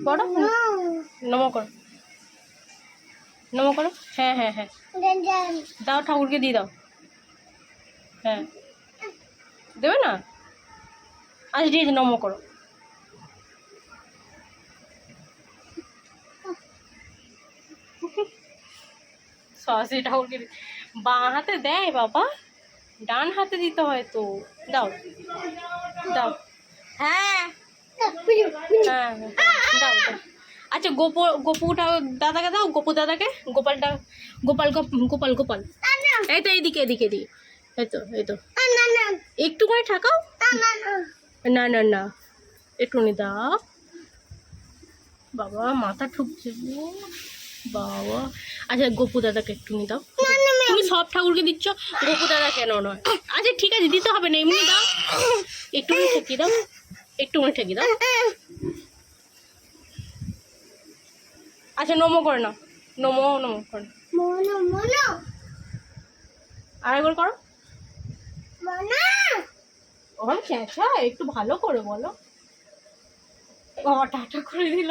করো, নমো করো, নমো করো। হ্যাঁ হ্যাঁ হ্যাঁ, দাও ঠাকুরকে দিয়ে দাও। হ্যাঁ দেবে না? আচ্ছা ঠিক আছে, নমো করো। সরস্বতী ঠাকুরকে বাঁ হাতে দেয় বাবা, ডান হাতে দিতে হয় তো। দাও দাও। হ্যাঁ হ্যাঁ দাও দাও। আচ্ছা গোপু দাদাকে দাও, গোপু দাদাকে, গোপালটা, গোপাল গোপাল গোপাল। এই তো এইদিকে এদিকে এদিকে, এই তো এই তো, একটু করে ঠাকাও। না না না, একটুখানি দাও। বাবা মাথা ঠুকছে বাবা। আচ্ছা গোপু দাদাকে একটুখানি দাও। তুমি সব ঠাকুরকে দিচ্ছ, গোপু দাদা কেন নয়? আচ্ছা ঠিক আছে, দিতে হবে না, এমনি দাও, একটুখানি ঠেকিয়ে দাও, একটুখানি ঠেকিয়ে দাও। আচ্ছা নমো করে না, নমো নমো করে, আরেকবার করো। ওখানে চেঁচা একটু ভালো করে বলো। বাবা টাটা করে দিল।